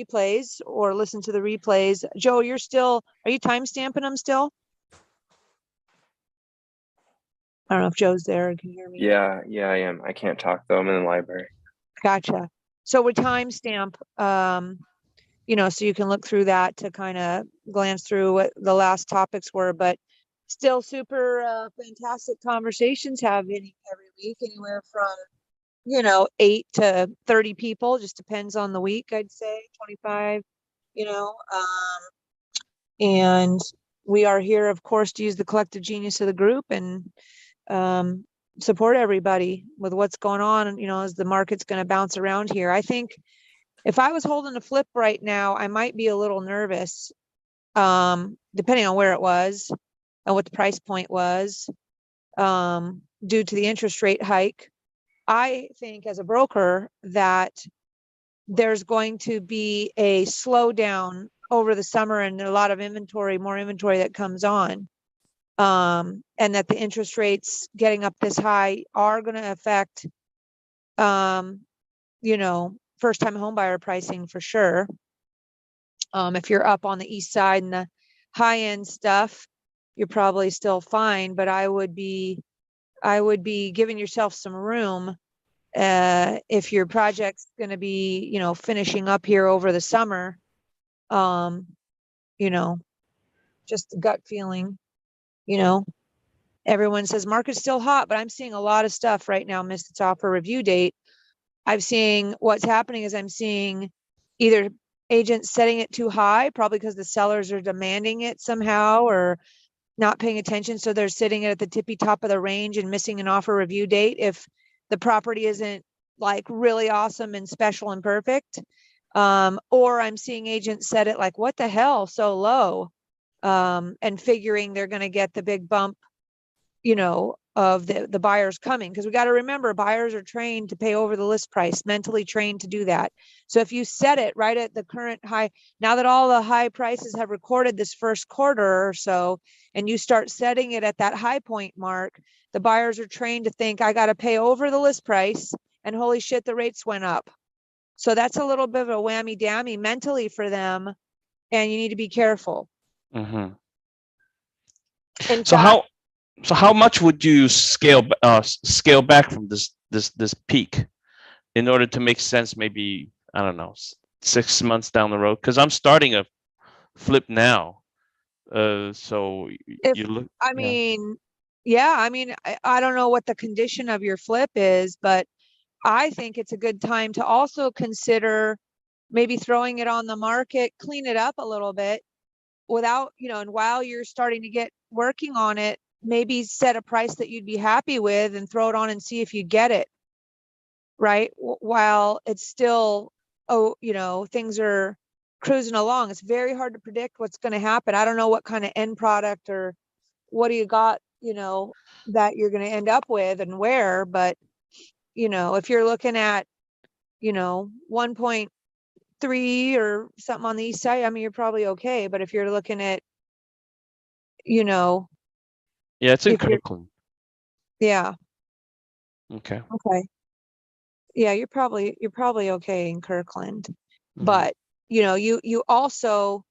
replays or listen to the replays. Joe, are you timestamping them still? I don't know if Joe's there. Can you hear me? Yeah, I am. I can't talk though. I'm in the library. Gotcha. So we timestamp, so you can look through that to kind of glance through what the last topics were, but still super fantastic conversations every week, anywhere from 8 to 30 people, just depends on the week, I'd say 25, and we are here, of course, to use the collective genius of the group and support everybody with what's going on, as the market's going to bounce around here. I think if I was holding a flip right now, I might be a little nervous, depending on where it was and what the price point was, due to the interest rate hike. I think as a broker that there's going to be a slowdown over the summer and a lot of more inventory that comes on. And that the interest rates getting up this high are going to affect, first time home buyer pricing for sure. If you're up on the east side and the high end stuff, you're probably still fine, but I would be giving yourself some room if your project's going to be, finishing up here over the summer. Just the gut feeling, everyone says market's still hot, but I'm seeing a lot of stuff right now missed its offer review date. What's happening is I'm seeing either agents setting it too high, probably because the sellers are demanding it somehow or not paying attention. So they're sitting at the tippy top of the range and missing an offer review date if the property isn't like really awesome and special and perfect. Or I'm seeing agents set it like, what the hell, so low, and figuring they're going to get the big bump, of the buyers coming. Because we got to remember, buyers are trained to pay over the list price, mentally trained to do that. So if you set it right at the current high, now that all the high prices have recorded this first quarter or so, and you start setting it at that high point mark, the buyers are trained to think, I got to pay over the list price, and holy shit, the rates went up. So that's a little bit of a whammy dammy mentally for them, and you need to be careful. Mm-hmm. So how much would you scale back from this peak in order to make sense? Maybe, I don't know, 6 months down the road, because I'm starting a flip now. So if, you look. I mean, I don't know what the condition of your flip is, but I think it's a good time to also consider maybe throwing it on the market, clean it up a little bit without, and while you're starting to get working on it, maybe set a price that you'd be happy with and throw it on and see if you get it right while it's still, things are cruising along. It's very hard to predict what's going to happen. I don't know what kind of end product or what do you got, that you're going to end up with and where, but if you're looking at 1.3 or something on the east side, I mean, you're probably okay. But if you're looking at, yeah, it's in Kirkland. Yeah. Okay. Yeah, you're probably okay in Kirkland. Mm-hmm. But you also,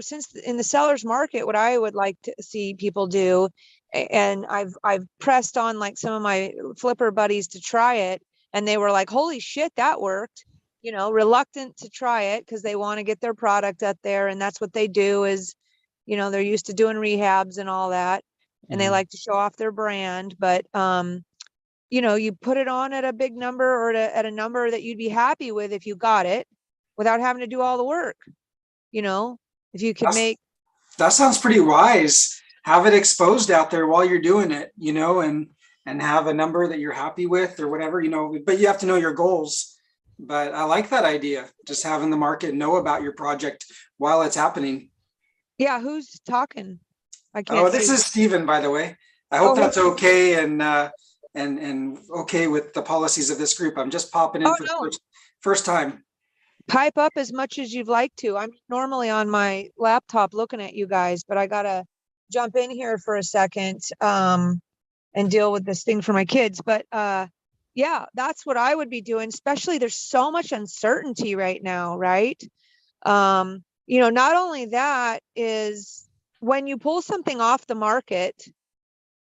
since in the seller's market, what I would like to see people do, and I've pressed on like some of my flipper buddies to try it, and they were like, holy shit, that worked. Reluctant to try it because they want to get their product out there, and that's what they do is, they're used to doing rehabs and all that, and they like to show off their brand. But you put it on at a big number or at a number that you'd be happy with if you got it without having to do all the work. If you could that sounds pretty wise. Have it exposed out there while you're doing it, and have a number that you're happy with or whatever, but you have to know your goals. But I like that idea, just having the market know about your project while it's happening. Yeah, who's talking? I can't. Oh, this is Steven, by the way. I hope that's okay and okay with the policies of this group. I'm just popping in for the first time. Pipe up as much as you'd like to. I'm normally on my laptop looking at you guys, but I gotta jump in here for a second and deal with this thing for my kids. But Yeah, that's what I would be doing, especially there's so much uncertainty right now, right? Not only that is when you pull something off the market,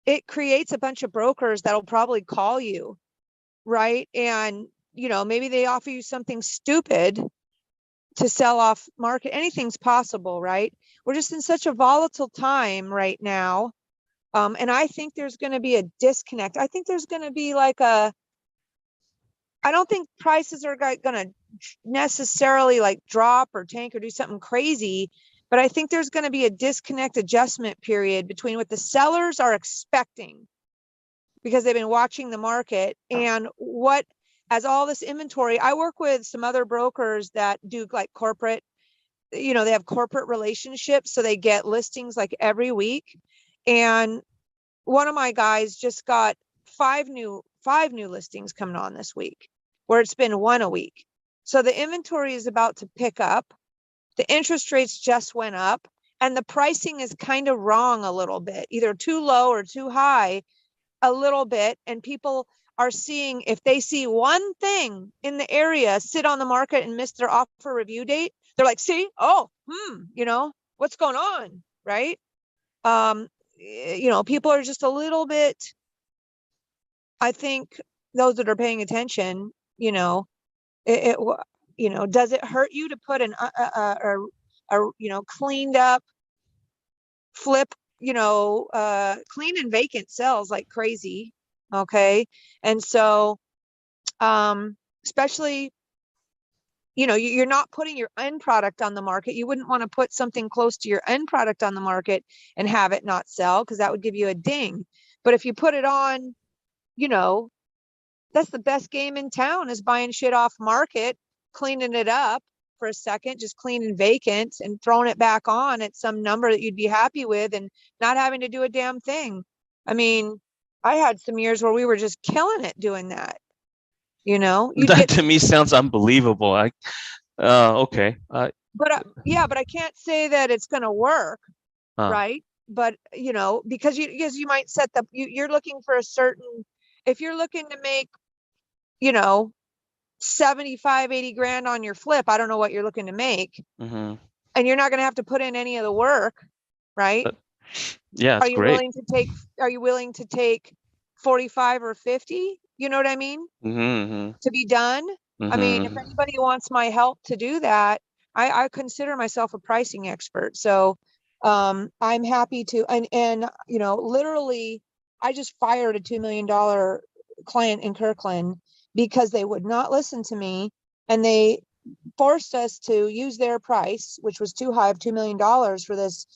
it creates a bunch of brokers that'll probably call you, right? And, maybe they offer you something stupid to sell off market. Anything's possible, right? We're just in such a volatile time right now. And I think there's going to be a disconnect. I think there's going to be I don't think prices are going to necessarily drop or tank or do something crazy, but I think there's going to be a disconnect adjustment period between what the sellers are expecting because they've been watching the market and what, as all this inventory. I work with some other brokers that do corporate, they have corporate relationships. So they get listings every week. And one of my guys just got five new listings coming on this week, where it's been one a week. So the inventory is about to pick up. The interest rates just went up and the pricing is kind of wrong a little bit, either too low or too high a little bit. And people are seeing, if they see one thing in the area sit on the market and miss their offer review date, they're like, see, what's going on, right? People are just a little bit, I think those that are paying attention, does it hurt you to put cleaned up flip, clean and vacant sells like crazy. Okay. And so, especially, you're not putting your end product on the market. You wouldn't want to put something close to your end product on the market and have it not sell, because that would give you a ding. But if you put it on, that's the best game in town, is buying shit off market, cleaning it up for a second, just clean and vacant, and throwing it back on at some number that you'd be happy with and not having to do a damn thing. I mean, I had some years where we were just killing it doing that. That to me sounds unbelievable. Okay. But I can't say that it's going to work, right? But because you might set you're looking for a certain, if you're looking to make 75, 80 grand on your flip, I don't know what you're looking to make. Mm-hmm. And you're not going to have to put in any of the work, right? Yeah, it's great. Are you willing to take 45 or 50? You know what I mean? Mm-hmm. To be done. Mm-hmm. I mean, if anybody wants my help to do that, I consider myself a pricing expert. So I'm happy to, and literally I just fired a $2 million client in Kirkland because they would not listen to me, and they forced us to use their price, which was too high, of $2 million for this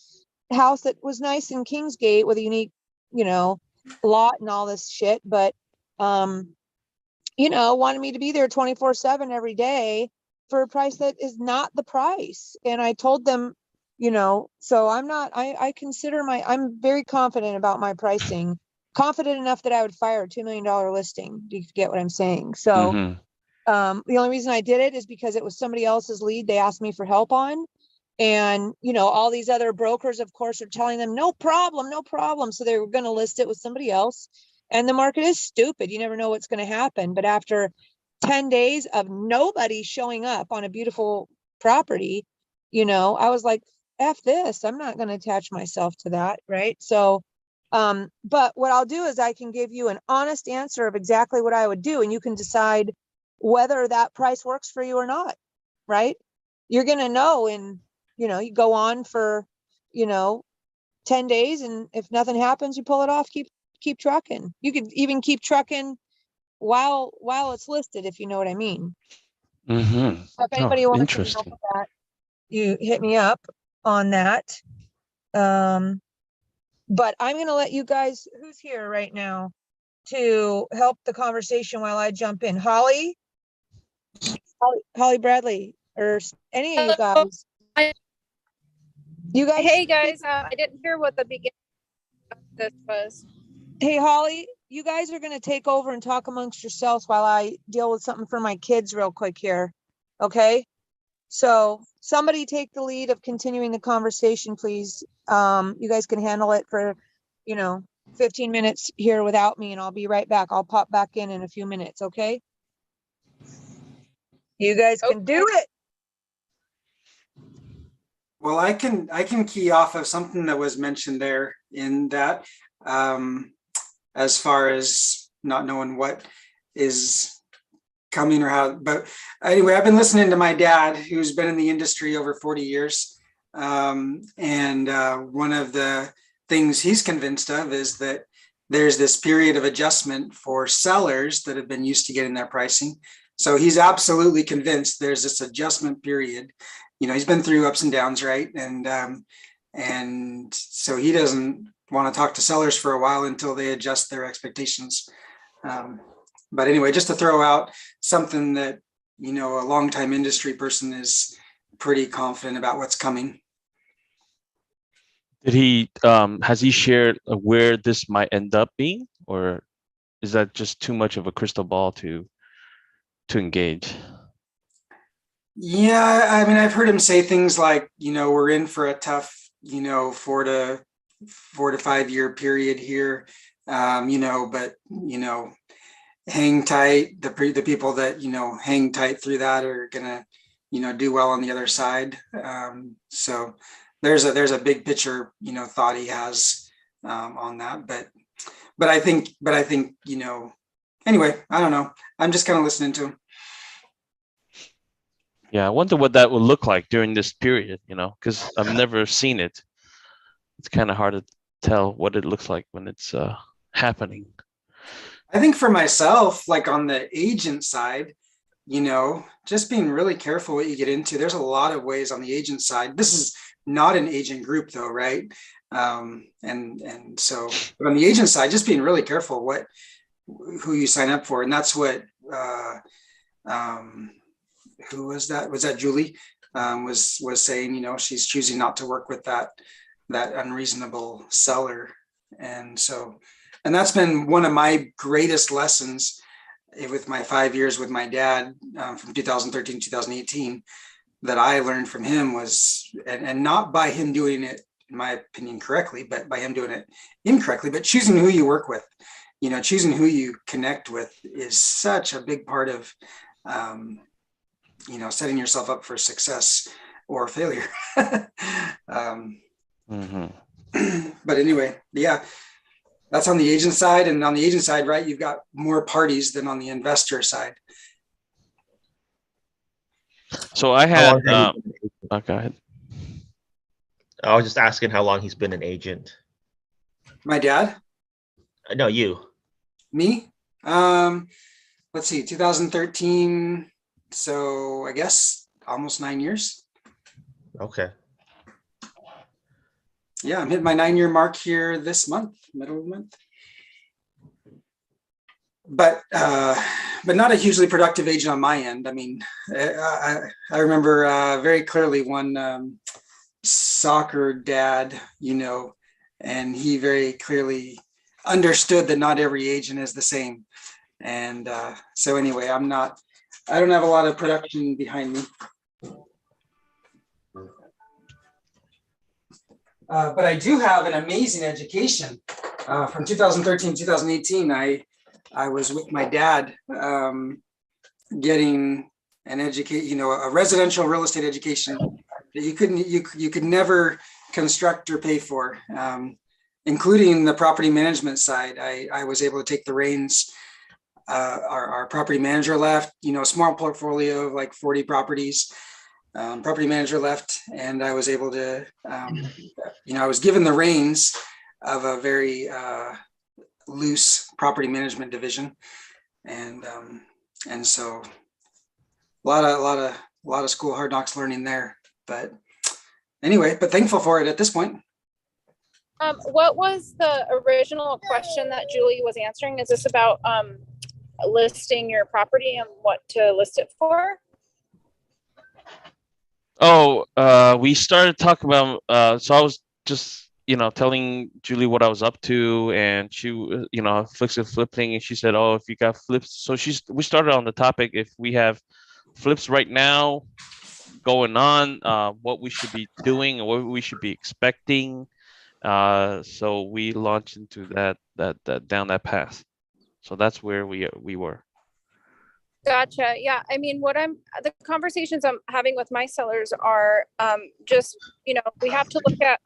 house that was nice in Kingsgate with a unique, lot and all this shit. But, wanted me to be there 24/7 every day for a price that is not the price. And I told them, so I'm very confident about my pricing, confident enough that I would fire a $2 million listing. Do you get what I'm saying? So, the only reason I did it is because it was somebody else's lead they asked me for help on. And, all these other brokers, of course, are telling them, no problem, no problem. So they were going to list it with somebody else. And the market is stupid. You never know what's going to happen. But after 10 days of nobody showing up on a beautiful property, I was like, F this, I'm not going to attach myself to that. Right. So, but what I'll do is I can give you an honest answer of exactly what I would do. And you can decide whether that price works for you or not. Right. You're going to know in, you go on for, 10 days. And if nothing happens, you pull it off, keep trucking. You could even keep trucking while it's listed, if you know what I mean. Mm-hmm. So if anybody wants to help Interesting. with that, you hit me up on that. But I'm going to let you guys, who's here right now, to help the conversation while I jump in. Holly Bradley, or any of you guys. Hey guys, I didn't hear what the beginning of this was. Hey, Holly, you guys are going to take over and talk amongst yourselves while I deal with something for my kids real quick here. Okay. So somebody take the lead of continuing the conversation, please. You guys can handle it for, 15 minutes here without me and I'll be right back. I'll pop back in a few minutes, okay? You guys can do it. Well, I can key off of something that was mentioned there in that, as far as not knowing what is coming or how, but anyway, I've been listening to my dad, who's been in the industry over 40 years. And one of the things he's convinced of is that there's this period of adjustment for sellers that have been used to getting their pricing. So he's absolutely convinced there's this adjustment period. You know, he's been through ups and downs, right? And so he doesn't want to talk to sellers for a while until they adjust their expectations. But anyway, just to throw out something that, you know, a longtime industry person is pretty confident about what's coming. Did he has he shared where this might end up being, or is that just too much of a crystal ball to engage? Yeah, I mean, I've heard him say things like, you know, we're in for a tough, you know, 4 to 5 year period here, you know, but, you know, hang tight. The people that, you know, hang tight through that are gonna, you know, do well on the other side. So there's a big picture, you know, thought he has on that. But I think, you know, anyway, I don't know. I'm just kind of listening to him. Yeah, I wonder what that would look like during this period, you know, because I've never seen it. It's kind of hard to tell what it looks like when it's happening. I think for myself, like on the agent side, you know, just being really careful what you get into. There's a lot of ways on the agent side. This is not an agent group though, right? And so, but on the agent side, just being really careful who you sign up for. And that's what, who was that? Was that Julie? Was saying, you know, she's choosing not to work with that unreasonable seller. And so, and that's been one of my greatest lessons with my 5 years with my dad, from 2013 to 2018, that I learned from him was, and not by him doing it, in my opinion, correctly, but by him doing it incorrectly, but choosing who you work with, you know, choosing who you connect with is such a big part of, you know, setting yourself up for success or failure. But anyway, yeah, that's on the agent side. And on the agent side, right, you've got more parties than on the investor side. So I had, go ahead. I was just asking how long he's been an agent. My dad? No, you. Me? Let's see, 2013. So I guess almost 9 years. Okay. Yeah, I'm hitting my 9-year mark here this month, middle of the month. But not a hugely productive agent on my end. I mean, I remember very clearly one soccer dad, you know, and he very clearly understood that not every agent is the same. And so anyway, I don't have a lot of production behind me. But I do have an amazing education. From 2013 to 2018, I was with my dad getting an education, you know, a residential real estate education that you could never construct or pay for, including the property management side. I was able to take the reins. Our property manager left, you know, a small portfolio of like 40 properties. Property manager left, and I was able to, you know, I was given the reins of a very loose property management division, and so a lot of school hard knocks learning there. But anyway, but thankful for it at this point. What was the original question that Julie was answering? Is this about listing your property and what to list it for? Oh, we started talking about, so I was just, you know, telling Julie what I was up to, and she, you know, flipping, and she said, oh, if you got flips. So we started on the topic, if we have flips right now going on, what we should be doing and what we should be expecting. So we launched into that down that path. So that's where we were. Gotcha. Yeah. I mean, the conversations I'm having with my sellers are just, we have to look at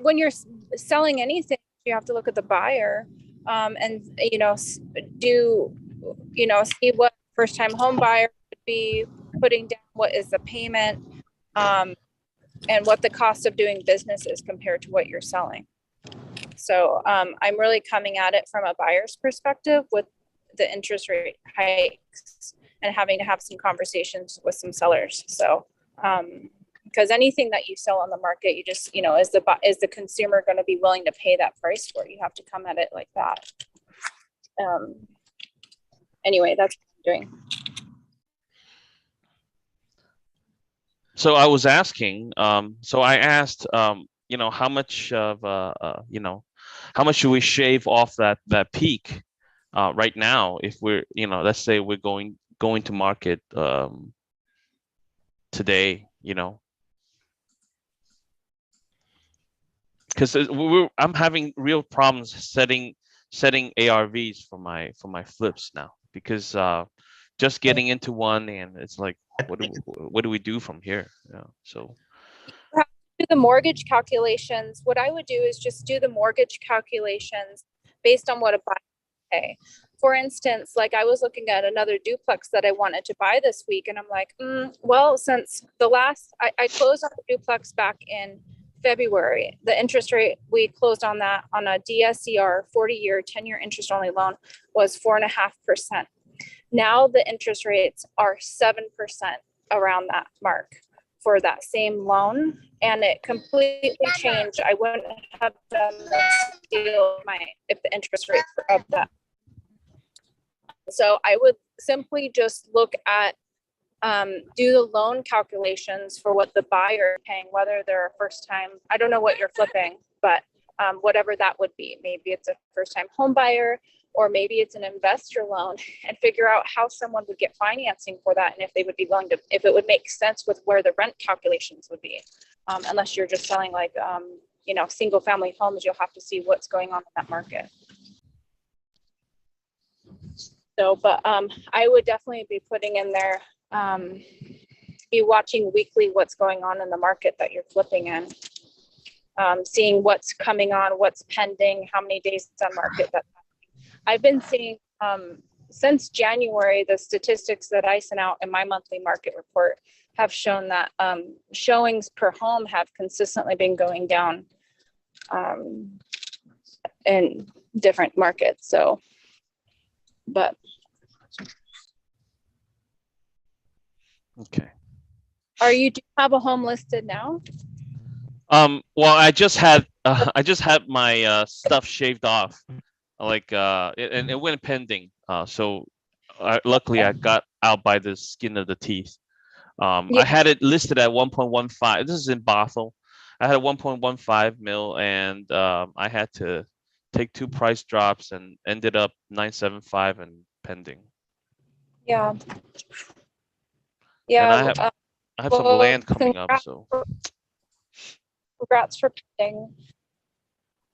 when you're selling anything, you have to look at the buyer and, see what first time home buyer would be putting down, what is the payment, and what the cost of doing business is compared to what you're selling. So I'm really coming at it from a buyer's perspective with the interest rate hikes and having to have some conversations with some sellers. So, because anything that you sell on the market, you just, is the consumer going to be willing to pay that price for it? You have to come at it like that. Anyway, that's what I'm doing. So I was asking, so I asked, how much of, how much should we shave off that peak right now if we're, let's say we're going to market today, because I'm having real problems setting ARVs for my flips now, because just getting into one and it's like, what do we do from here? So do the mortgage calculations. What I would do is just do the mortgage calculations based on what a buyer pay. For instance, like I was looking at another duplex that I wanted to buy this week, and I'm like, well, since the last I closed on the duplex back in February, the interest rate we closed on that on a DSCR 40-year, 10-year interest only loan was 4.5%. Now the interest rates are 7% around that mark for that same loan, and it completely changed. I wouldn't have done this deal if the interest rates were up that. So I would simply just look at do the loan calculations for what the buyer is paying, whether they're a first time, I don't know what you're flipping, but whatever that would be. Maybe it's a first time home buyer, or maybe it's an investor loan, and figure out how someone would get financing for that, and if they would be willing to, if it would make sense with where the rent calculations would be. Unless you're just selling like, single family homes, you'll have to see what's going on in that market. So, but I would definitely be putting in there, be watching weekly what's going on in the market that you're flipping in, seeing what's coming on, what's pending, how many days it's on market. That I've been seeing since January, the statistics that I sent out in my monthly market report have shown that showings per home have consistently been going down in different markets. So, but. okay. Do you have a home listed now? Well, I just had my stuff shaved off, like and it went pending. So luckily I got out by the skin of the teeth. I had it listed at 1.15. This is in Bothell. I had a 1.15 mil, and I had to take 2 price drops and ended up 975 and pending. Yeah. And Yeah. I have some land coming up, so. Congrats for pending.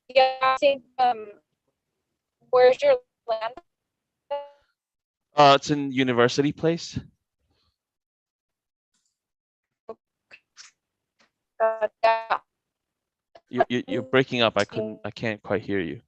Yeah, I think, where's your land? It's in University Place. Yeah. You're breaking up. I can't quite hear you.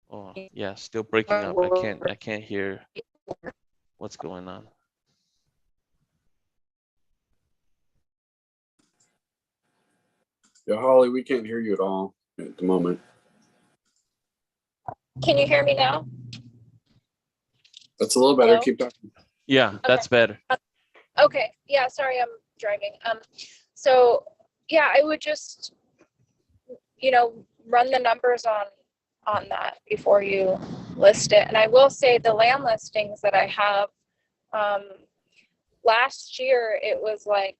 Oh, yeah, still breaking up. I can't hear what's going on. Yeah, Holly, we can't hear you at all at the moment. Can you hear me now? That's a little better. Hello? Keep talking. Yeah, that's better. Okay. Yeah, sorry, I'm driving. So yeah, I would just, run the numbers on that before you list it. And I will say the land listings that I have, last year, it was like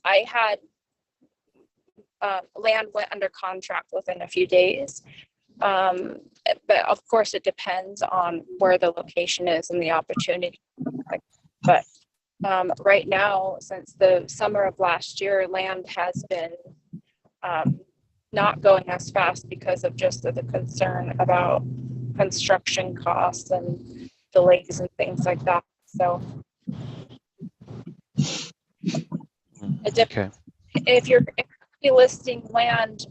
I had land went under contract within a few days. But of course, it depends on where the location is and the opportunity. But right now, since the summer of last year, land has been not going as fast because of just the concern about construction costs and delays and things like that. So Okay. if you're listing land,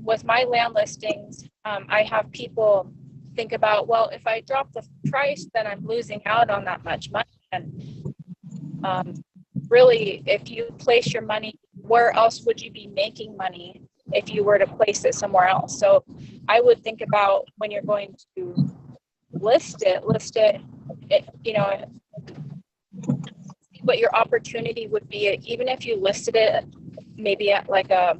with my land listings, I have people think about, well, if I drop the price, then I'm losing out on that much money. And really, if you place your money, where else would you be making money if you were to place it somewhere else? So I would think about when you're going to list it, you know, what your opportunity would be, even if you listed it maybe at like a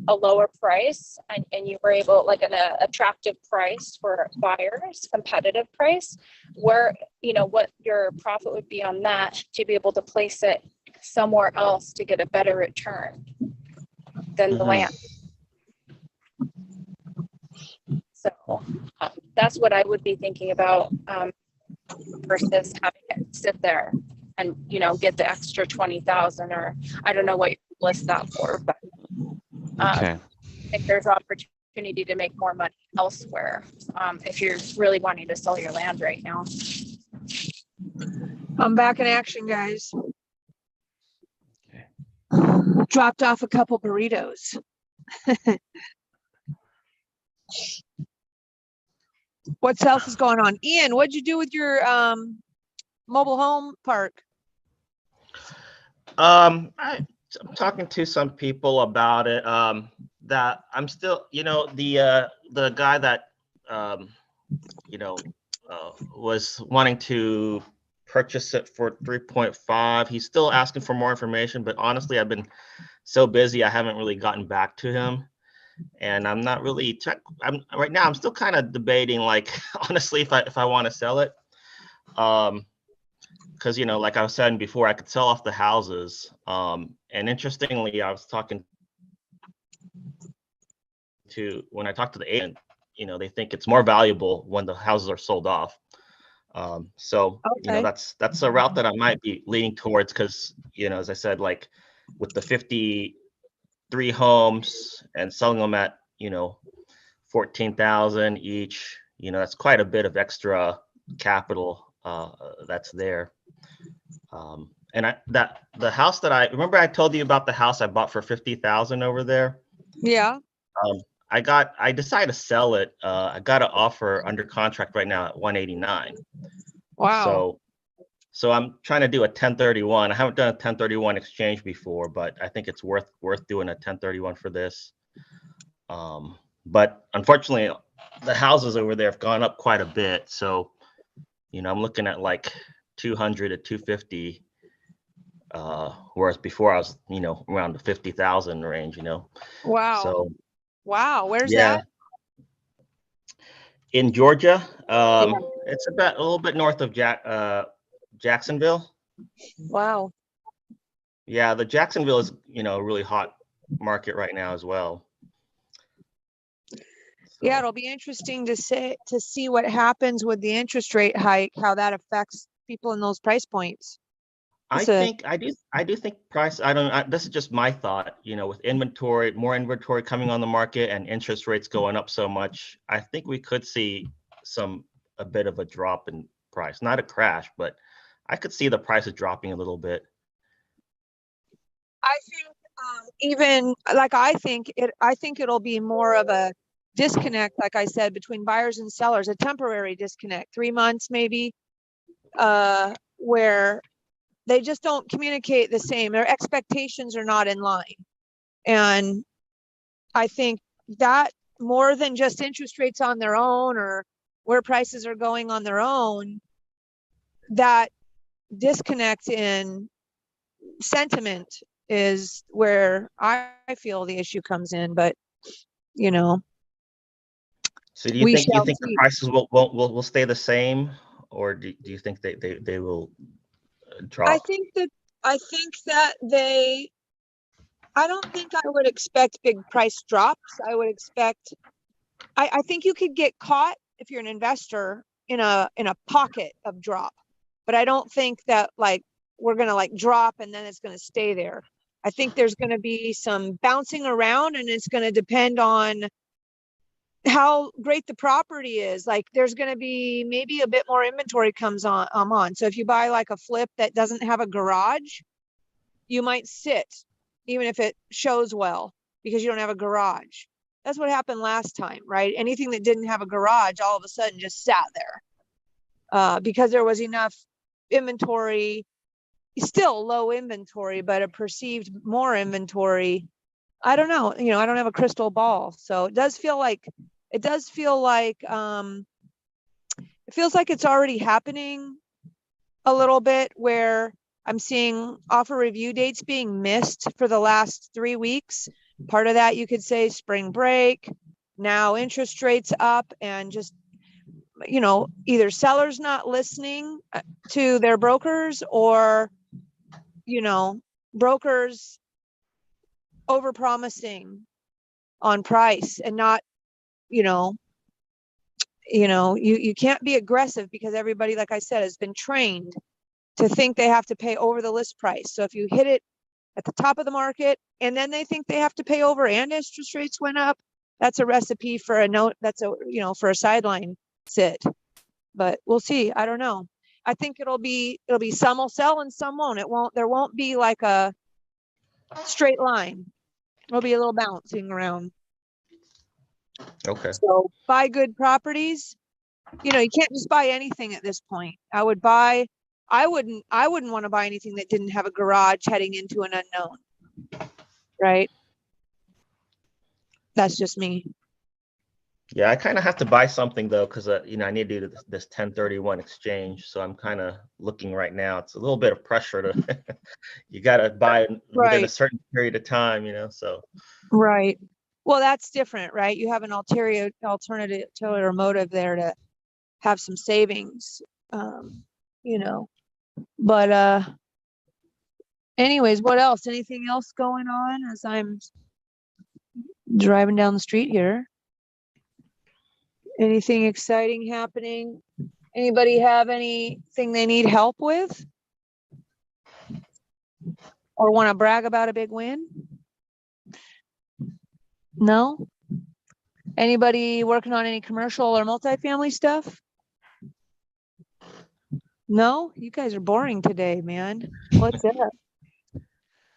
lower price and you were able, like an attractive price for buyers, competitive price, where, you know, what your profit would be on that to be able to place it somewhere else to get a better return than the land. So that's what I would be thinking about, versus having it sit there and, you know, get the extra 20,000, or I don't know what you list that for, but Okay. I think there's opportunity to make more money elsewhere, if you're really wanting to sell your land right now. I'm back in action, guys. Okay. Dropped off a couple burritos. What else is going on? Ian, what'd you do with your mobile home park? I'm talking to some people about it. That I'm still, you know, the guy that you know was wanting to purchase it for 3.5. He's still asking for more information, but honestly, I've been so busy, I haven't really gotten back to him. And I'm not really right now, I'm still kind of debating, like, honestly, if I want to sell it. Because, you know, like I was saying before, I could sell off the houses. And interestingly, I was talking to, when I talked to the agent, you know, they think it's more valuable when the houses are sold off. So, you know, Okay. that's a route that I might be leaning towards, because, you know, as I said, like with the 53 homes and selling them at, you know, 14,000 each, you know, that's quite a bit of extra capital that's there. And the house that I remember, I told you about the house I bought for 50,000 over there. Yeah. I decided to sell it. I got an offer under contract right now at 189. Wow. So I'm trying to do a 1031. I haven't done a 1031 exchange before, but I think it's worth doing a 1031 for this. But unfortunately, the houses over there have gone up quite a bit. So, you know, I'm looking at like 200 to 250. Whereas before I was, you know, around the 50,000 range, you know. Wow. So Wow. Where's yeah, that? in Georgia, it's about a little bit north of Jacksonville. Wow. Yeah, the Jacksonville is, you know, a really hot market right now as well. Yeah, it'll be interesting to see what happens with the interest rate hike, how that affects people in those price points. I do think price. This is just my thought. You know, with more inventory coming on the market and interest rates going up so much, I think we could see a bit of a drop in price. Not a crash, but I could see the prices dropping a little bit. I think I think it'll be more of a disconnect, like I said, between buyers and sellers, a temporary disconnect, 3 months maybe, where they just don't communicate the same. Their expectations are not in line. And I think that more than just interest rates on their own or where prices are going on their own, that disconnect in sentiment is where I feel the issue comes in. But, you know, So do you think shall the see. prices will stay the same, or do you think they will drop? I think that I don't think I would expect big price drops. I would expect I think you could get caught if you're an investor in a pocket of drop, but I don't think that like we're gonna like drop and then it's gonna stay there. I think there's gonna be some bouncing around, and it's gonna depend on how great the property is. Like there's gonna be maybe a bit more inventory comes on. So if you buy like a flip that doesn't have a garage, you might sit even if it shows well because you don't have a garage. That's what happened last time, right? Anything that didn't have a garage all of a sudden just sat there because there was enough inventory, still low inventory, but a perceived more inventory. I don't know, I don't have a crystal ball. So it feels like it feels like it's already happening a little bit, where I'm seeing offer review dates being missed for the last 3 weeks. Part of that, you could say spring break, now interest rates up, and just, either sellers not listening to their brokers, or, brokers overpromising on price and not, you can't be aggressive because everybody, like I said, has been trained to think they have to pay over the list price. So if you hit it at the top of the market and then they think they have to pay over and interest rates went up, that's a recipe for a note. That's for a sideline sit. But we'll see. I don't know. I think it'll be some will sell and some won't. There won't be like a straight line. There'll be a little bouncing around. Okay. So buy good properties. You can't just buy anything at this point. I wouldn't want to buy anything that didn't have a garage heading into an unknown. Right? That's just me. Yeah, I kind of have to buy something though, because I need to do this 1031 exchange. So I'm kind of looking right now. It's a little bit of pressure to you got to buy within a certain period of time, so. Right. Well, that's different, right? You have an alternative motive there to have some savings, but anyways, what else? Anything else going on as I'm driving down the street here? Anything exciting happening? Anybody have anything they need help with? Or want to brag about a big win? No? Anybody working on any commercial or multifamily stuff? No? You guys are boring today, man. What's up?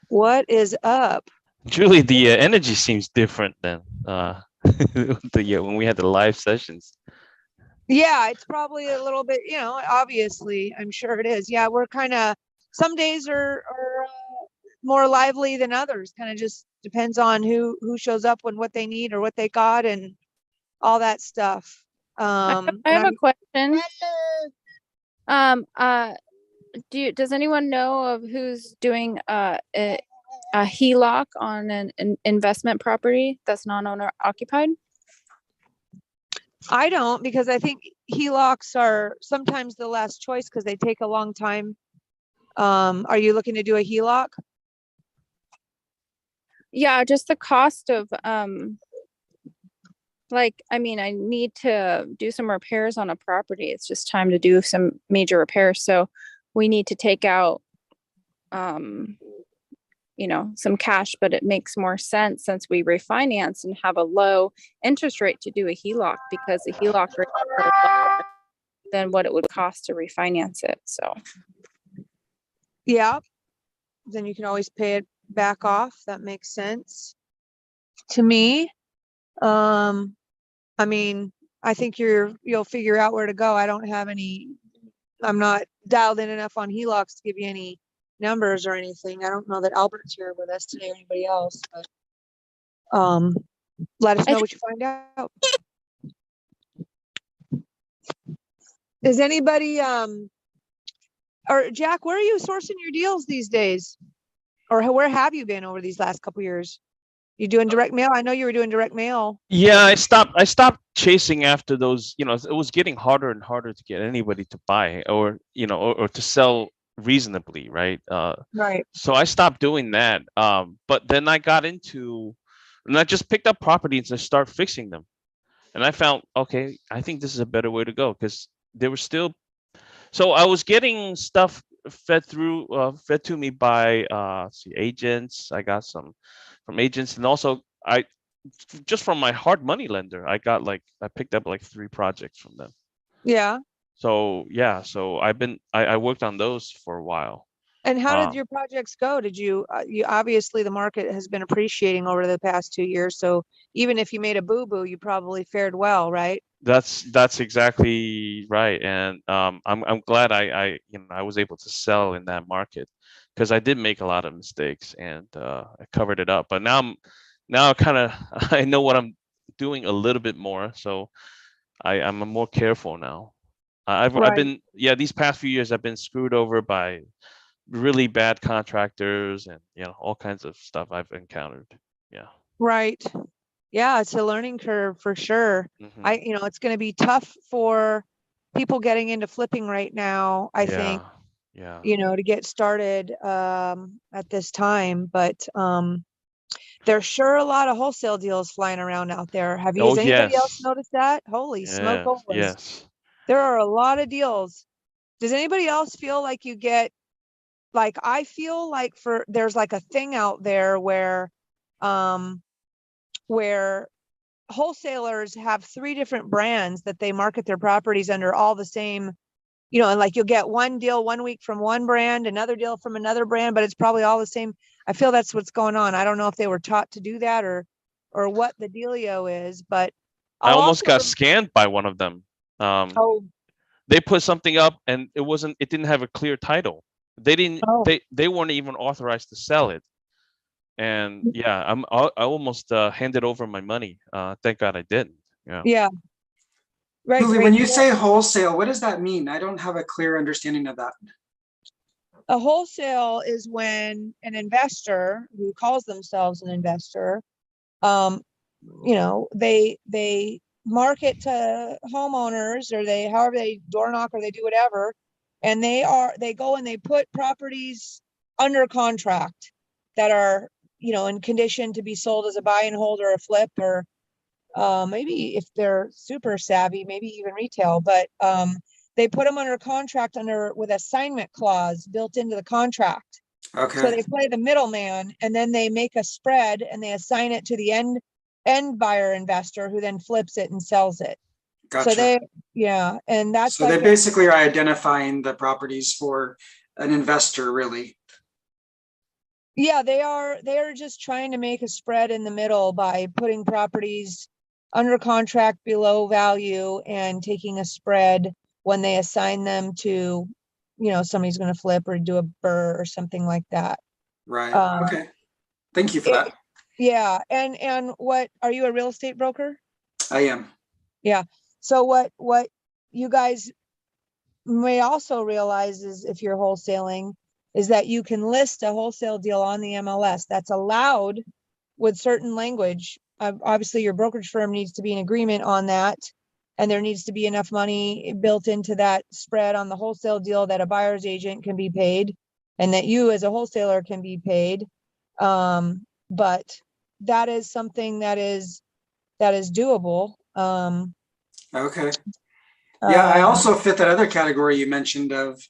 What is up? Julie, the energy seems different than when we had the live sessions. Yeah, it's probably a little bit, obviously, I'm sure it is. Yeah, we're kind of, some days are more lively than others. Kind of just depends on who shows up when what they need or what they got and all that stuff. I have a question. Does anyone know of who's doing a HELOC on an investment property that's non-owner occupied? I don't, because I think HELOCs are sometimes the last choice because they take a long time. Are you looking to do a HELOC? Yeah, just the cost of I need to do some repairs on a property. It's just time to do some major repairs. So we need to take out some cash, but it makes more sense since we refinance and have a low interest rate to do a HELOC, because the HELOC rate is lower than what it would cost to refinance it. So yeah, then you can always pay it back off. That makes sense to me. I think you'll figure out where to go. I'm not dialed in enough on HELOCs to give you any numbers or anything. I don't know that Albert's here with us today or anybody else, but let us know what you find out. Is anybody or Jack, where are you sourcing your deals these days? Or where have you been over these last couple years? You doing direct mail? I know you were doing direct mail. Yeah, I stopped chasing after those. It was getting harder and harder to get anybody to buy or to sell reasonably, right? Right. So I stopped doing that. But then I got into, and I just picked up properties and start fixing them. And I found, okay, I think this is a better way to go, because there were still, so I was getting stuff fed to me by agents. I got some from agents, and also I just from my hard money lender, I picked up like 3 projects from them. Yeah. So yeah, so I worked on those for a while. And how did your projects go? Did you obviously the market has been appreciating over the past 2 years. So even if you made a boo-boo, you probably fared well, right? That's exactly right. And I'm glad I was able to sell in that market, because I did make a lot of mistakes, and I covered it up. But now kind of I know what I'm doing a little bit more, so I'm more careful now. I've Right. been, these past few years I've been screwed over by really bad contractors, and all kinds of stuff I've encountered. Yeah. Right. Yeah, it's a learning curve for sure. Mhm. It's going to be tough for people getting into flipping right now, I think, Yeah. to get started at this time. But there's sure a lot of wholesale deals flying around out there. Has Oh anybody else yes. noticed that? Holy smoke Yes. holes. Yes. There are a lot of deals. Does anybody else feel like you get, like, I feel like there's like a thing out there where wholesalers have 3 different brands that they market their properties under, all the same, and like you'll get one deal one week from one brand, another deal from another brand, but it's probably all the same. I feel that's what's going on. I don't know if they were taught to do that or what the dealio is, but I I'll almost also got scanned by one of them. oh, They put something up, and it didn't have a clear title. They didn't. oh, They weren't even authorized to sell it. And yeah, I almost handed over my money. Thank God I didn't. Yeah. yeah, right, Julie, great. when you say wholesale, what does that mean? I don't have a clear understanding of that. A wholesale is when an investor who calls themselves an investor, they market to homeowners, or however they door knock, or they do whatever, and they go and they put properties under contract that are, in condition to be sold as a buy and hold or a flip, or maybe if they're super savvy, maybe even retail, but they put them under contract with assignment clause built into the contract. So Okay, they play the middleman, and then they make a spread and they assign it to the end buyer investor, who then flips it and sells it. So gotcha. and that's So they basically are identifying the properties for an investor, really. Yeah, they are just trying to make a spread in the middle by putting properties under contract below value and taking a spread when they assign them to, somebody's going to flip or do a burr or something like that. Right. Um, Okay. Thank you for that. Yeah. And what, are you a real estate broker? I am. Yeah. So what you guys may also realize is, if you're wholesaling, is that you can list a wholesale deal on the MLS. That's allowed with certain language. Obviously, your brokerage firm needs to be in agreement on that, and there needs to be enough money built into that spread on the wholesale deal that a buyer's agent can be paid, and that you as a wholesaler can be paid. But that is something that is doable. Okay. Yeah, I also fit that other category you mentioned of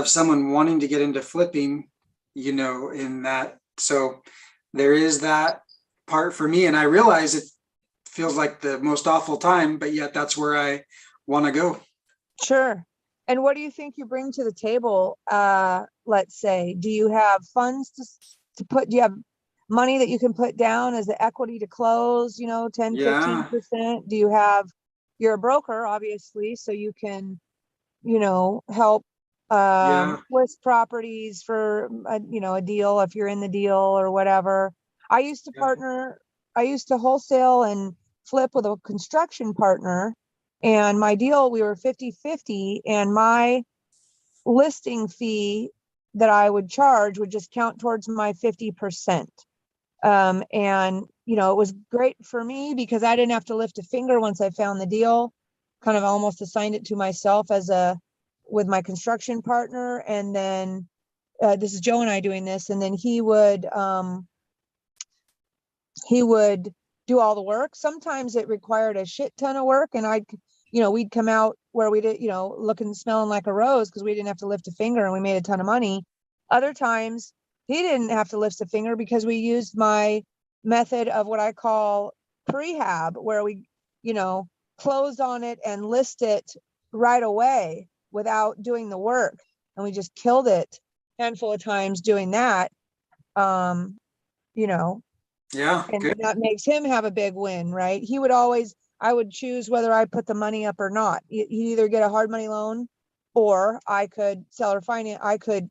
someone wanting to get into flipping, in that. So there is that part for me, and I realize it feels like the most awful time, but yet that's where I want to go. Sure. And what do you think you bring to the table? Let's say, do you have funds to put, do you have money that you can put down as the equity to close, 10, Yeah. 15%? Do you have, you're a broker, obviously, so you can, help Yeah. list properties for a deal if you're in the deal or whatever. I used to wholesale and flip with a construction partner, and my deal, we were 50-50, and my listing fee that I would charge would just count towards my 50%. And it was great for me because I didn't have to lift a finger once I found the deal. Kind of almost assigned it to myself with my construction partner. And then this is Joe and I doing this, and then he would do all the work. Sometimes it required a shit ton of work, and we'd come out where we did, looking, smelling like a rose because we didn't have to lift a finger and we made a ton of money. Other times he didn't have to lift a finger because we used my method of what I call prehab, where we, close on it and list it right away without doing the work. And we just killed it a handful of times doing that. Yeah, And good. that makes him have a big win, right? I would choose whether I put the money up or not. He'd either get a hard money loan, or I could seller finance. I could,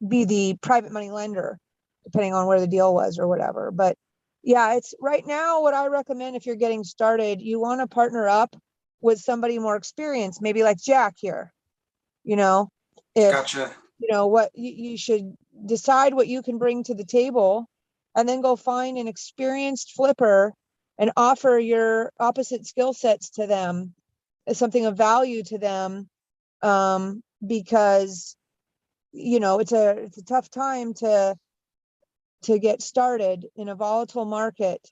be the private money lender, depending on where the deal was or whatever. But yeah, it's right now what I recommend if you're getting started, you want to partner up with somebody more experienced, maybe like Jack here. If Gotcha. what you should decide what you can bring to the table, and then go find an experienced flipper and offer your opposite skill sets to them as something of value to them. Because it's a tough time to get started in a volatile market.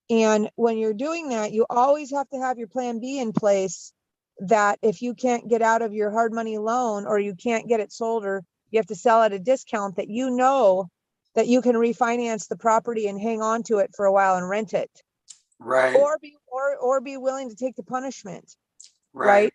And when you're doing that, you always have to have your plan B in place, that if you can't get out of your hard money loan, or you can't get it sold, or you have to sell at a discount, that that you can refinance the property and hang on to it for a while and rent it, Right. or be willing to take the punishment, Right. right,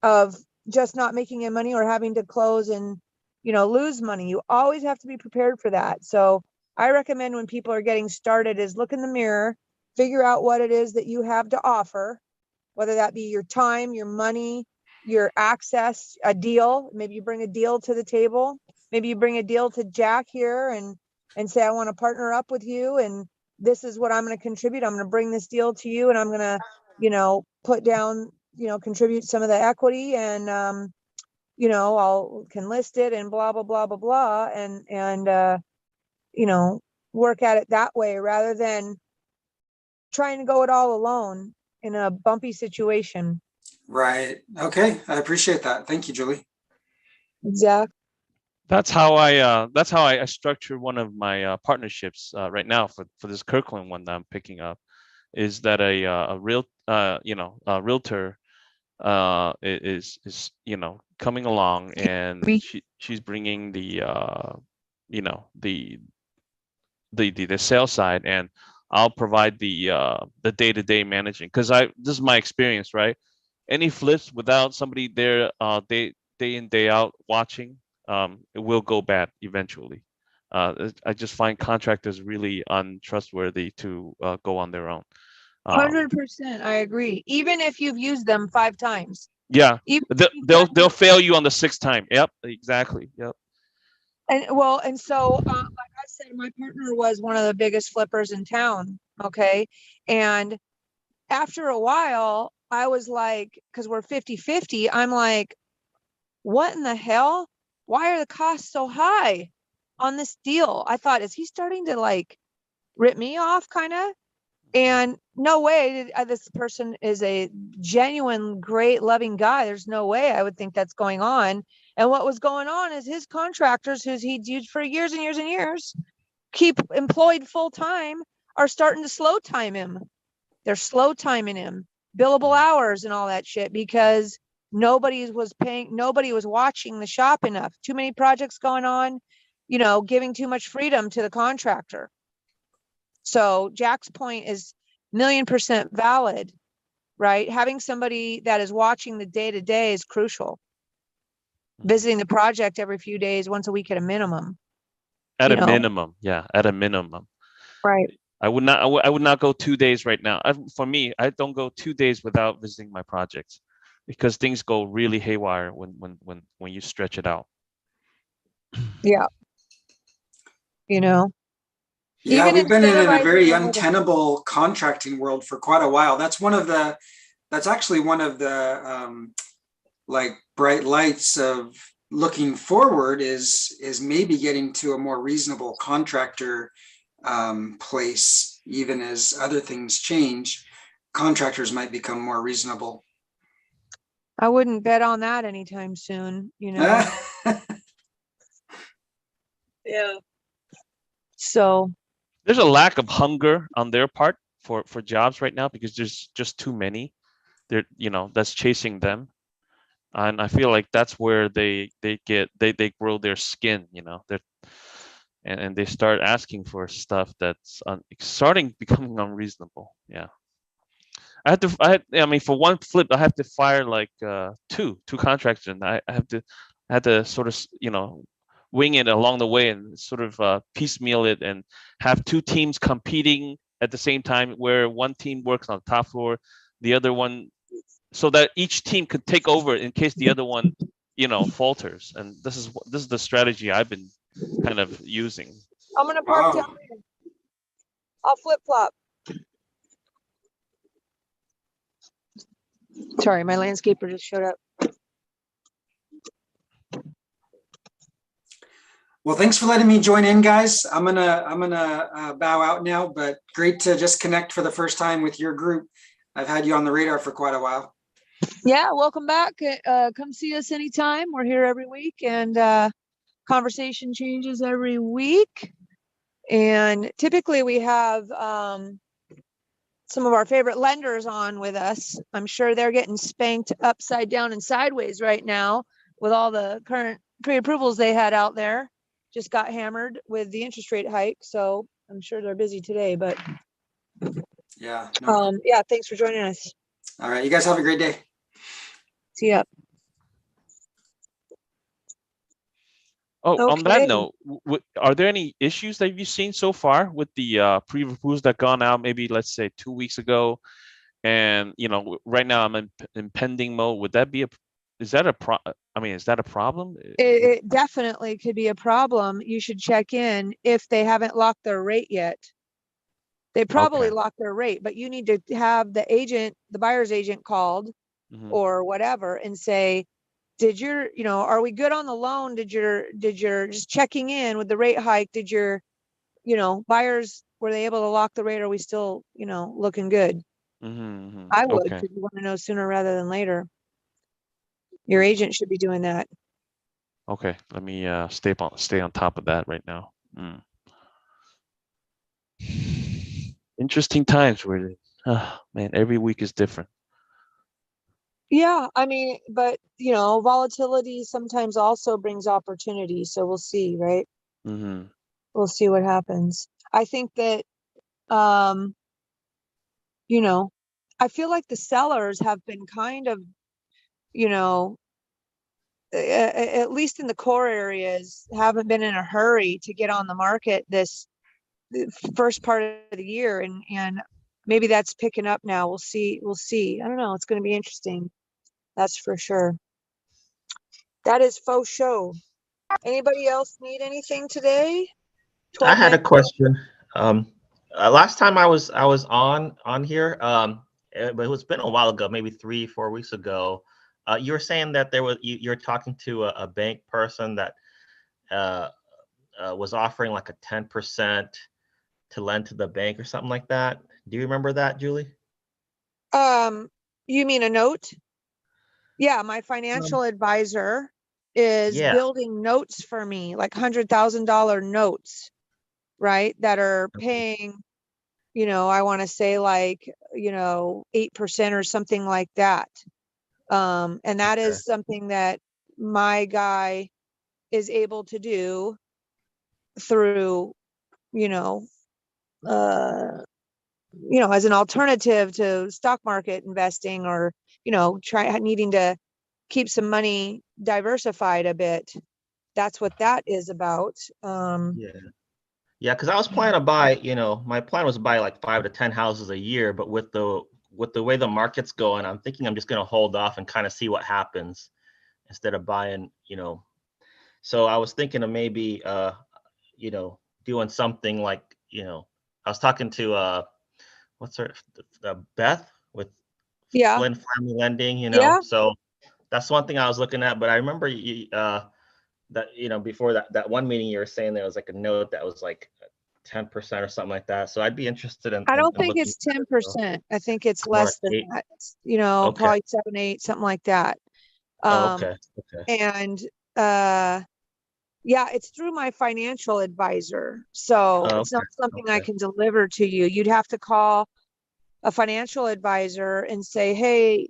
of just not making any money or having to close and lose money. You always have to be prepared for that. So I recommend, when people are getting started, is look in the mirror, figure out what it is that you have to offer, whether that be your time, your money, your access, a deal. Maybe you bring a deal to the table. Maybe you bring a deal to Jack here and say, I want to partner up with you, and this is what I'm going to contribute. I'm going to bring this deal to you, and I'm going to, put down, contribute some of the equity, and, I'll can list it and blah, blah, blah, blah, blah. And work at it that way, rather than trying to go it all alone in a bumpy situation. Right. Okay. I appreciate that. Thank you, Julie. Exactly. That's how I structure one of my partnerships right now for this Kirkland one that I'm picking up, is that a realtor is coming along, and she's bringing the the sales side, and I'll provide the day-to-day managing, because this is my experience, right? Any flips without somebody there day in, day out watching, it will go bad eventually. I just find contractors really untrustworthy to go on their own. 100%. I agree. Even if you've used them 5 times. Yeah, Even they'll fail you on the 6th time. Yep, exactly. Yep. And so, like I said, my partner was one of the biggest flippers in town. Okay. And after a while, I was like, because we're 50-50, I'm like, what in the hell? Why are the costs so high on this deal? I thought, is he starting to like rip me off, kind of? And no way, this person is a genuine, great, loving guy. There's no way I would think that's going on. And what was going on is his contractors, who he'd used for years and years and years, keep employed full time, are starting to slow time him. They're slow timing him, billable hours and all that shit, because nobody was watching the shop enough. Too many projects going on, giving too much freedom to the contractor. So Jack's point is 1,000,000% valid, right? Having somebody that is watching the day-to-day is crucial. Visiting the project every few days, once a week at a minimum. At a minimum, yeah, at a minimum. Right. I would not go 2 days right now. For me, I don't go 2 days without visiting my projects, because things go really haywire when you stretch it out. Yeah, Yeah, we've been in a very incentivizing untenable contracting world for quite a while. That's actually one of the like bright lights of looking forward, is maybe getting to a more reasonable contractor place. Even as other things change, contractors might become more reasonable. I wouldn't bet on that anytime soon, Yeah. So There's a lack of hunger on their part for jobs right now because there's just too many. They're, that's chasing them. And I feel like that's where they grow their skin, they're and they start asking for stuff that's starting becoming unreasonable. Yeah. I mean, for one flip, I have to fire like two contractors, and I had to sort of, wing it along the way and sort of piecemeal it and have two teams competing at the same time, where one team works on the top floor, the other one, so that each team could take over in case the other one, falters. And this is the strategy I've been kind of using. I'm gonna park down Wow. there. I'll flip flop. Sorry, my landscaper just showed up. Well, thanks for letting me join in, guys. I'm gonna bow out now, but great to just connect for the first time with your group. I've had you on the radar for quite a while. Yeah, welcome back. Come see us anytime. We're here every week, and conversation changes every week. And typically we have some of our favorite lenders on with us. I'm sure they're getting spanked upside down and sideways right now with all the current pre-approvals they had out there. Just got hammered with the interest rate hike, so I'm sure they're busy today. But Yeah. No. yeah, thanks for joining us. All right. You guys have a great day. See ya. Oh, on that Okay. note, are there any issues that you've seen so far with the pre-approvals that gone out, maybe let's say 2 weeks ago, and right now I'm in pending mode? Would that be is that a problem? It definitely could be a problem. You should check in if they haven't locked their rate yet. They probably Okay. locked their rate, but you need to have the buyer's agent called Mhm. or whatever and say, are we good on the loan? Did your just checking in with the rate hike? Did your, buyers, were they able to lock the rate? Are we still, looking good? Mhm. I would, Okay. because you want to know sooner rather than later. Your agent should be doing that. Okay. Let me stay on top of that right now. Interesting times where, man, every week is different. Yeah, I mean, but volatility sometimes also brings opportunity. So we'll see, right? Mm-hmm. We'll see what happens. I think that, I feel like the sellers have been kind of, at least in the core areas, haven't been in a hurry to get on the market this first part of the year, and maybe that's picking up now. We'll see. I don't know. It's going to be interesting. That's for sure. That is faux show. Anybody else need anything today? I 12 had a minutes. question. Last time I was on here, but it's been a while ago, maybe 3-4 weeks ago. You were saying that you're talking to a bank person that was offering like a 10% to lend to the bank or something like that. Do you remember that, Julie? You mean a note? Yeah, my financial advisor is Yeah. building notes for me, like $100,000 notes, right? That are paying, I want to say like, 8% or something like that. And that Okay. is something that my guy is able to do through, uh, as an alternative to stock market investing, or, needing to keep some money diversified a bit. That's what that is about. Yeah, because I was planning to buy, my plan was to buy like 5 to 10 houses a year, but with the way the market's going, I'm thinking I'm just going to hold off and kind of see what happens instead of buying, So I was thinking of maybe, doing something like, I was talking to what's her, Beth with Yeah. Flynn Family Lending, Yeah. So that's one thing I was looking at. But I remember that before that one meeting you were saying there was like a note that was like 10% or something like that. So I'd be interested in I don't think looking it's at it, so. 10%. I think it's More less than like 8. that. Okay. Probably 7, 8, something like that. Oh, okay. And yeah, it's through my financial advisor. So Oh, it's not okay. something I Okay. can deliver to you. You'd have to call a financial advisor and say, hey,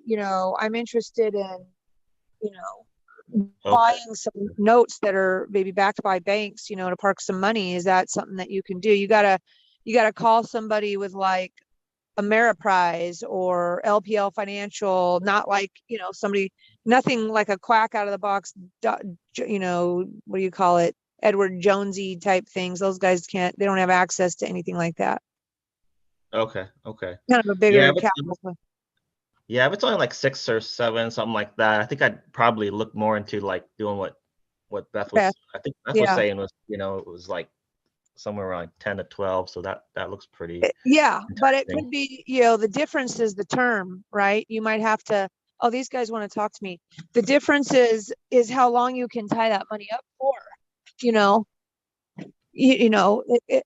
I'm interested in, Okay. buying some notes that are maybe backed by banks, to park some money. Is that something that you can do? You gotta call somebody with like Ameriprise or LPL Financial, not like, somebody, nothing like a quack out of the box, what do you call it? Edward Jonesy type things. Those guys they don't have access to anything like that. Okay. Okay. Kind of a bigger Yeah, but capital. yeah, if it's only like 6 or 7, something like that, I think I'd probably look more into like doing what Beth was. Okay. I think Beth was Yeah. saying was, it was like somewhere around 10 to 12. So that looks pretty Yeah, but it enticing. could be, the difference is the term, right? You might have to, oh, these guys want to talk to me. The difference is how long you can tie that money up for,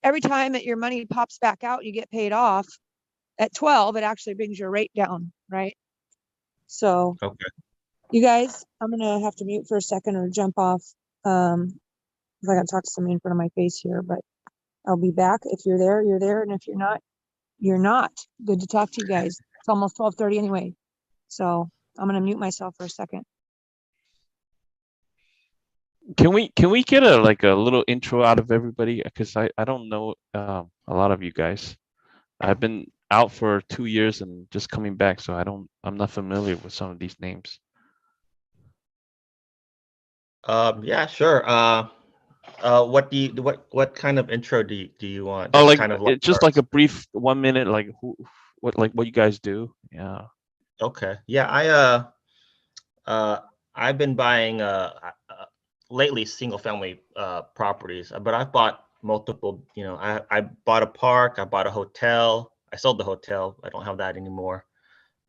every time that your money pops back out, you get paid off at 12, it actually brings your rate down, right? So Okay. you guys, I'm going to have to mute for a second or jump off. If I got to talk to somebody in front of my face here, but I'll be back. If you're there, you're there. And if you're not, you're not. Good to talk to you guys. It's almost 12:30 anyway. So I'm going to mute myself for a second. Can we get a little intro out of everybody? Because I don't know a lot of you guys. I've been out for 2 years and just coming back, so I'm not familiar with some of these names. Yeah, sure. What kind of intro do you want? Oh, Just kind of like it's just like a brief 1 minute, like what you guys do. Yeah. Okay. Yeah, I've been buying lately single family properties, but I've bought multiple, I bought a park, I bought a hotel. I sold the hotel. I don't have that anymore.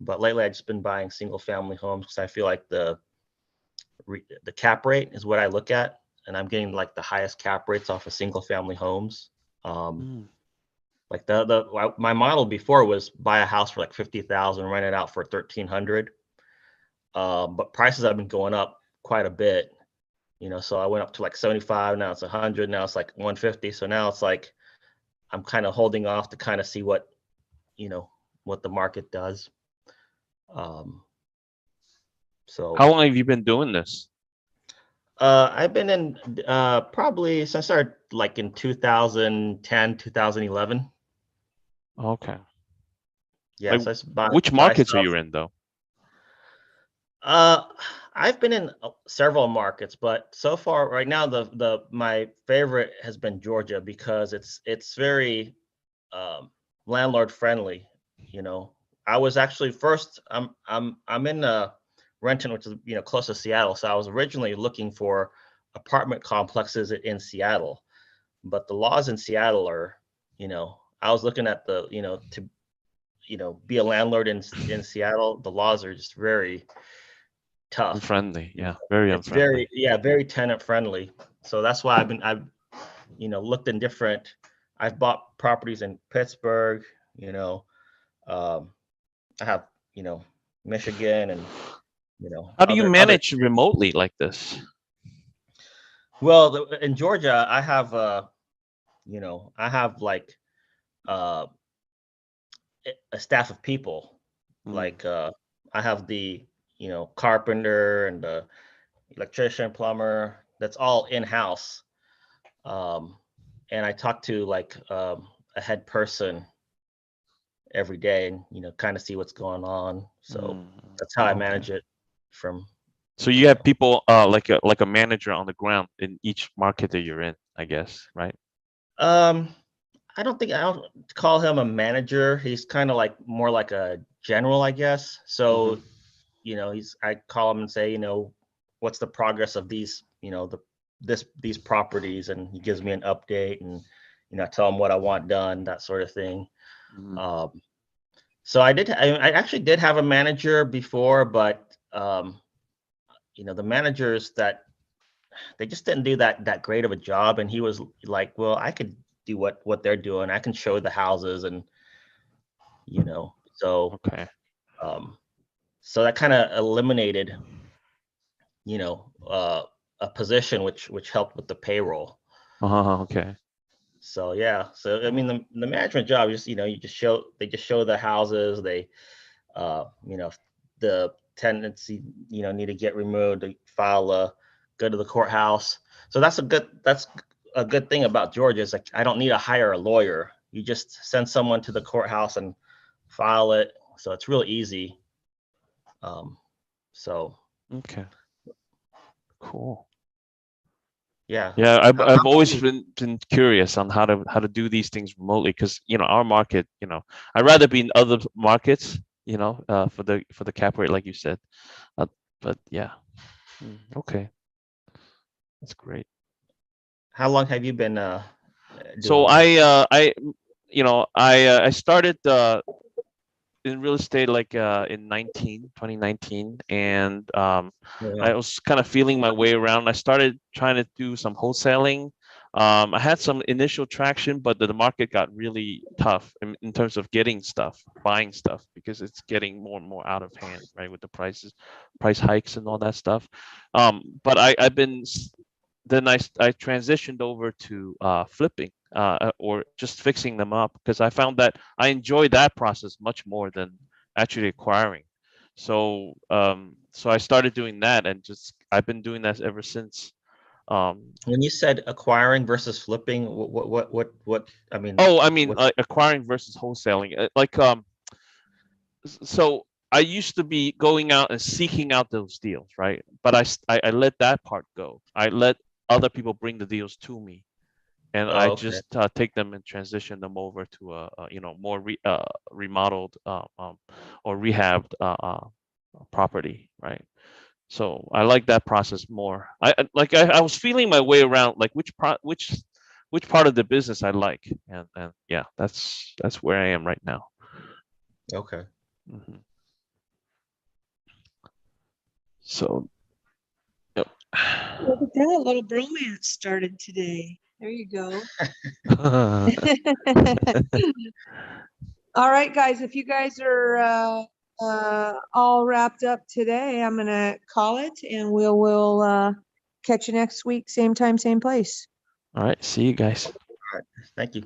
But lately I've just been buying single family homes because I feel like the cap rate is what I look at, and I'm getting like the highest cap rates off of single family homes. Like my model before was buy a house for like 50,000, rent it out for 1,300. But prices have been going up quite a bit, so I went up to like 75, now it's 100, now it's like 150. So now it's like I'm kind of holding off to kind of see what the market does. So How long have you been doing this? I've been in probably since I started like in 2010, 2011. Okay. Yeah, Like, so it's buy, which buy markets are stuff. you in though? I've been in several markets, but so far right now my favorite has been Georgia because it's very landlord friendly. I was actually first I'm in Renton, which is close to Seattle. So I was originally looking for apartment complexes in Seattle, but the laws in Seattle are, I was looking at to be a landlord in Seattle. The laws are just very tough. Unfriendly, yeah, very It's unfriendly. very tenant friendly. So that's why I've looked in different. I've bought properties in Pittsburgh. I have Michigan and How do you other manage remotely like this? Well, in Georgia, I have like a staff of people. Like I have the carpenter and the electrician, plumber. That's all in house. And I talk to like a head person every day, and kind of see what's going on. So that's how I manage it. So you have people like a manager on the ground in each market that you're in, I guess, right? I don't call him a manager. He's kind of like more like a general, I guess. So, I call him and say, what's the progress of these, these properties, and he gives me an update, and I tell him what I want done, that sort of thing. So I actually did have a manager before, but the managers they just didn't do that great of a job, and he was like, well, I could do what they're doing. I can show the houses, and so okay. So that kind of eliminated a position which helped with the payroll. Okay. So yeah, so I mean the management job is, you just show the houses, they if the tenancy, need to get removed, they go to the courthouse. So that's a good thing about Georgia is like I don't need to hire a lawyer. You just send someone to the courthouse and file it. So it's real easy. So Okay. Cool. yeah. Yeah, I've How always many- been curious on how to do these things remotely because our market, I'd rather be in other markets, for the cap rate like you said. But yeah. Okay. That's great. How long have you been So doing this? I started in real estate like in 2019, and Yeah. I was kind of feeling my way around. I started trying to do some wholesaling. I had some initial traction, but the market got really tough in terms of getting stuff, buying stuff, because it's getting more and more out of hand, right, with the price hikes and all that stuff. But I've been then I transitioned over to flipping or just fixing them up because I found that I enjoy that process much more than actually acquiring. So I started doing that, and just I've been doing that ever since. When you said acquiring versus flipping, what I mean, Oh, I mean, what's acquiring versus wholesaling. So I used to be going out and seeking out those deals, right? But I let that part go. I let other people bring the deals to me, and I okay. just take them and transition them over to more remodeled or rehabbed property, right? So I like that process more. I was feeling my way around, like which part of the business I like, and yeah, that's where I am right now. Okay. Mhm. So, yep. Look at that, a little bromance started today. There you go. All right, guys, if you guys are all wrapped up today, I'm gonna call it and we'll catch you next week, same time, same place. All right, see you guys. Thank you.